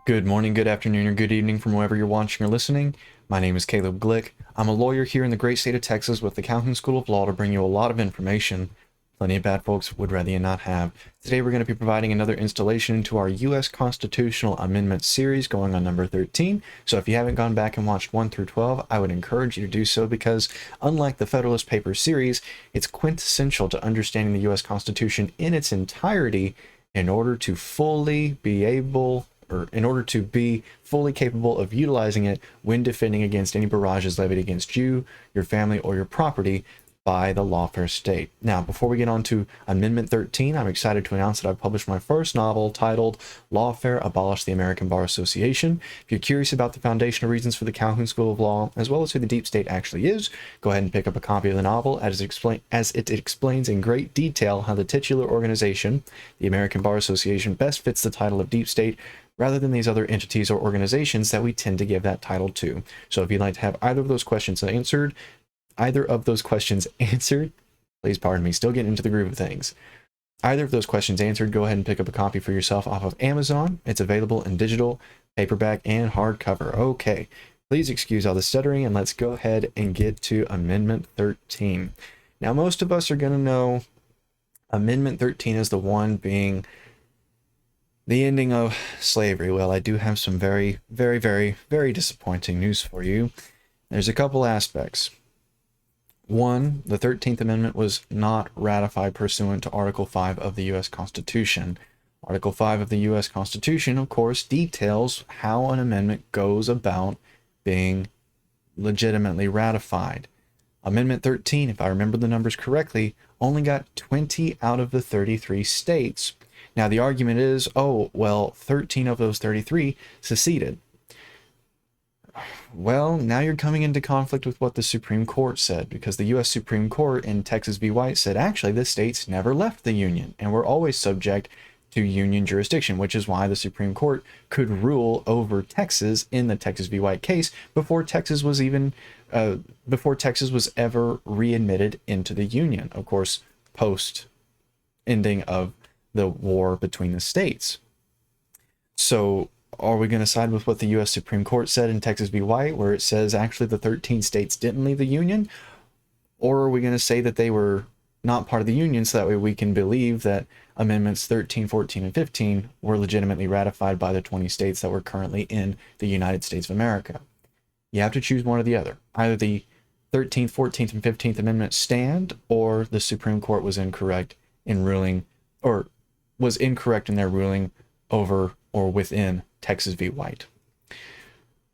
Good morning, good afternoon, or good evening from wherever you're watching or listening. My name is Caleb Glick. I'm a lawyer here in the great state of Texas with the Calhoun School of Law to bring you a lot of information plenty of bad folks would rather you not have. Today we're going to be providing another installation into our U.S. Constitutional Amendment series going on number 13. So if you haven't gone back and watched 1 through 12, I would encourage you to do so because unlike the Federalist Papers series, it's quintessential to understanding the U.S. Constitution in its entirety in order to be fully capable of utilizing it when defending against any barrages levied against you, your family, or your property by the lawfare state. Now, before we get on to Amendment 13, I'm excited to announce that I've published my first novel titled Lawfare, Abolished, the American Bar Association. If you're curious about the foundational reasons for the Calhoun School of Law, as well as who the deep state actually is, go ahead and pick up a copy of the novel as it explains in great detail how the titular organization, the American Bar Association, best fits the title of deep state rather than these other entities or organizations that we tend to give that title to. So if you'd like to have either of those questions answered, please pardon me, still getting into the groove of things. Either of those questions answered, go ahead and pick up a copy for yourself off of Amazon. It's available in digital, paperback, and hardcover. Okay, please excuse all the stuttering, and let's go ahead and get to Amendment 13. Now, most of us are going to know Amendment 13 is the one being the ending of slavery. Well, I do have some very, very, very, very disappointing news for you. There's a couple aspects. One, the 13th Amendment was not ratified pursuant to Article 5 of the U.S. Constitution. Article 5 of the U.S. Constitution, of course, details how an amendment goes about being legitimately ratified. Amendment 13, if I remember the numbers correctly, only got 20 out of the 33 states. Now, the argument is, oh, well, 13 of those 33 seceded. Well, now you're coming into conflict with what the Supreme Court said, because the U.S. Supreme Court in Texas v. White said, actually, the states never left the Union and were always subject to Union jurisdiction, which is why the Supreme Court could rule over Texas in the Texas v. White case before Texas was ever readmitted into the Union, of course, post ending of the war between the states. So are we going to side with what the U.S. Supreme Court said in Texas v. White, where it says actually the 13 states didn't leave the Union? Or are we going to say that they were not part of the Union so that way we can believe that Amendments 13, 14, and 15 were legitimately ratified by the 20 states that were currently in the United States of America? You have to choose one or the other. Either the 13th, 14th, and 15th Amendments stand, or the Supreme Court was incorrect in ruling, or was incorrect in their ruling over or within Texas v. White.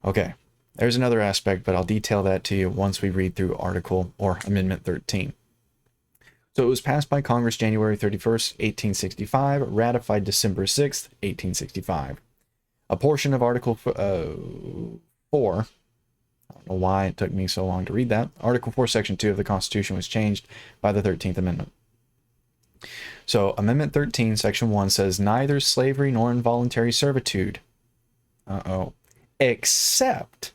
Okay, there's another aspect, but I'll detail that to you once we read through Article or Amendment 13. So it was passed by Congress January 31st, 1865, ratified December 6th, 1865. A portion of Article 4, I don't know why it took me so long to read that, Article 4, Section 2 of the Constitution was changed by the 13th Amendment. So Amendment 13, Section 1 says, neither slavery nor involuntary servitude, except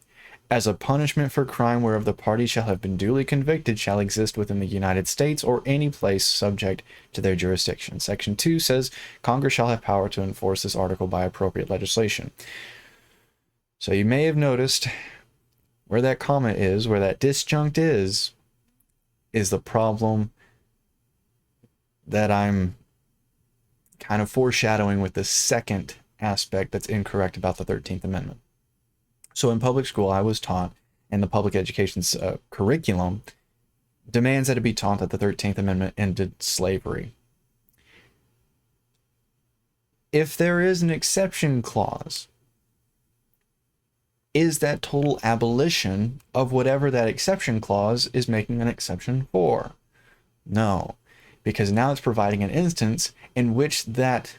as a punishment for crime whereof the party shall have been duly convicted, shall exist within the United States or any place subject to their jurisdiction. Section 2 says, Congress shall have power to enforce this article by appropriate legislation. So you may have noticed where that comma is, where that disjunct is the problem that I'm kind of foreshadowing with the second aspect that's incorrect about the 13th Amendment. So in public school, I was taught, and the public education curriculum demands that it be taught that the 13th Amendment ended slavery. If there is an exception clause, is that total abolition of whatever that exception clause is making an exception for? No. Because now it's providing an instance in which that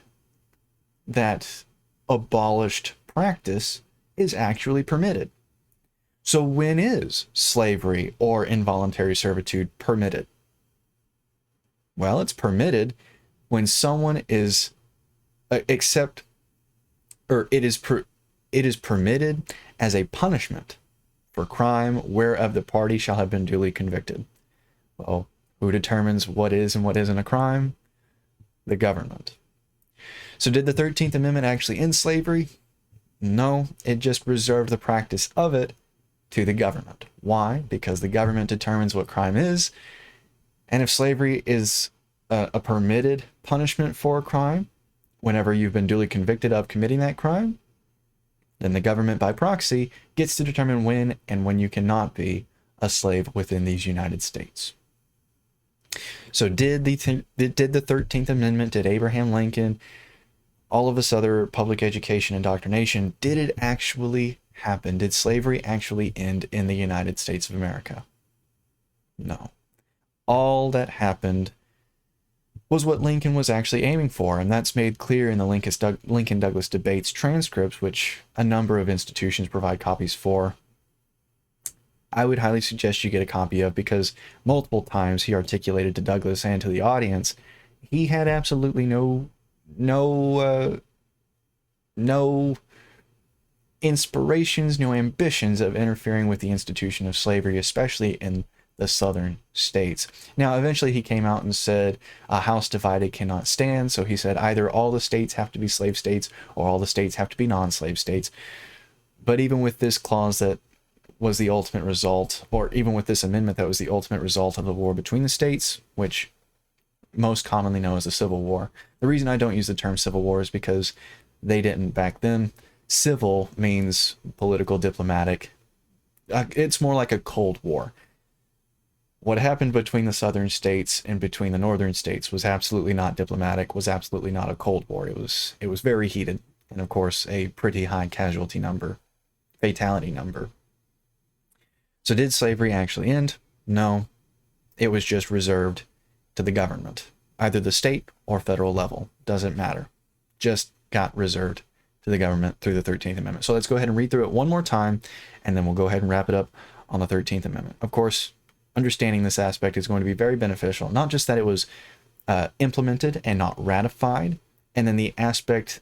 abolished practice is actually permitted. So when is slavery or involuntary servitude permitted? Well, it's permitted when someone is it is permitted as a punishment for crime whereof the party shall have been duly convicted. Well, who determines what is and what isn't a crime? The government. So did the 13th Amendment actually end slavery? No, it just reserved the practice of it to the government. Why? Because the government determines what crime is, and if slavery is a permitted punishment for a crime, whenever you've been duly convicted of committing that crime, then the government by proxy gets to determine when and when you cannot be a slave within these United States. So did the 13th Amendment, did Abraham Lincoln, all of this other public education indoctrination, did it actually happen? Did slavery actually end in the United States of America? No. All that happened was what Lincoln was actually aiming for, and that's made clear in the Lincoln-Douglas debates transcripts, which a number of institutions provide copies for. I would highly suggest you get a copy of, because multiple times he articulated to Douglas and to the audience, he had absolutely no inspirations, no ambitions of interfering with the institution of slavery, especially in the southern states. Now, eventually he came out and said, a house divided cannot stand. So he said either all the states have to be slave states or all the states have to be non-slave states. But even with this clause that was the ultimate result, or even with this amendment that was the ultimate result of the war between the states, which most commonly known as the Civil War. The reason I don't use the term Civil War is because they didn't back then. Civil means political, diplomatic. It's more like a Cold War. What happened between the southern states and between the northern states was absolutely not diplomatic, was absolutely not a Cold War. It was very heated, and of course a pretty high casualty number, fatality number. So did slavery actually end? No. It was just reserved to the government, either the state or federal level. Doesn't matter. Just got reserved to the government through the 13th Amendment. So let's go ahead and read through it one more time, and then we'll go ahead and wrap it up on the 13th Amendment. Of course, understanding this aspect is going to be very beneficial. Not just that it was implemented and not ratified, and then the aspect,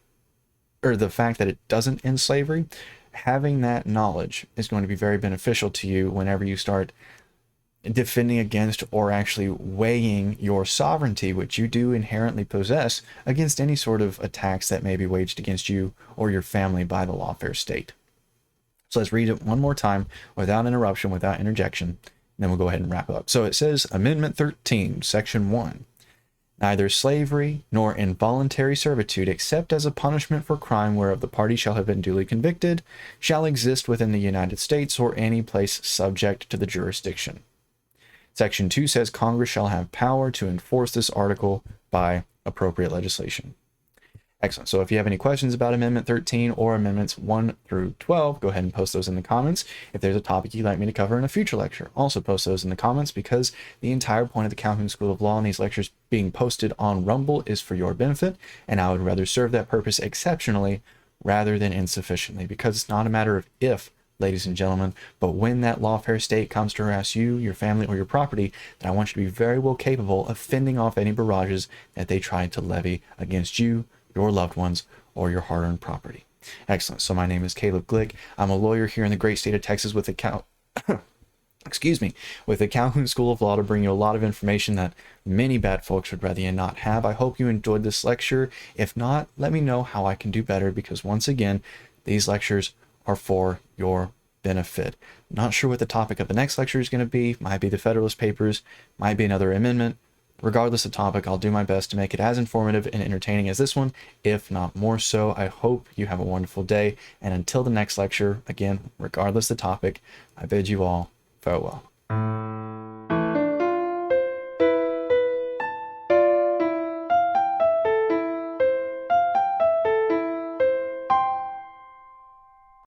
or the fact that it doesn't end slavery. Having that knowledge is going to be very beneficial to you whenever you start defending against or actually weighing your sovereignty, which you do inherently possess, against any sort of attacks that may be waged against you or your family by the lawfare state. So let's read it one more time without interruption, without interjection, and then we'll go ahead and wrap up. So it says, Amendment 13, Section 1. Neither slavery nor involuntary servitude, except as a punishment for crime whereof the party shall have been duly convicted, shall exist within the United States or any place subject to the jurisdiction. Section 2 says Congress shall have power to enforce this article by appropriate legislation. Excellent. So if you have any questions about Amendment 13 or Amendments 1 through 12, go ahead and post those in the comments. If there's a topic you'd like me to cover in a future lecture, also post those in the comments, because the entire point of the Calhoun School of Law and these lectures being posted on Rumble is for your benefit, and I would rather serve that purpose exceptionally rather than insufficiently, because it's not a matter of if, ladies and gentlemen, but when that lawfare state comes to harass you, your family, or your property, then I want you to be very well capable of fending off any barrages that they try to levy against you, your loved ones, or your hard-earned property. Excellent. So my name is Caleb Glick. I'm a lawyer here in the great state of Texas with the with the Calhoun School of Law to bring you a lot of information that many bad folks would rather you not have. I hope you enjoyed this lecture. If not, let me know how I can do better, because once again, these lectures are for your benefit. Not sure what the topic of the next lecture is going to be. Might be the Federalist Papers, might be another amendment. Regardless of topic, I'll do my best to make it as informative and entertaining as this one, if not more so. I hope you have a wonderful day, and until the next lecture, again, regardless of the topic, I bid you all farewell.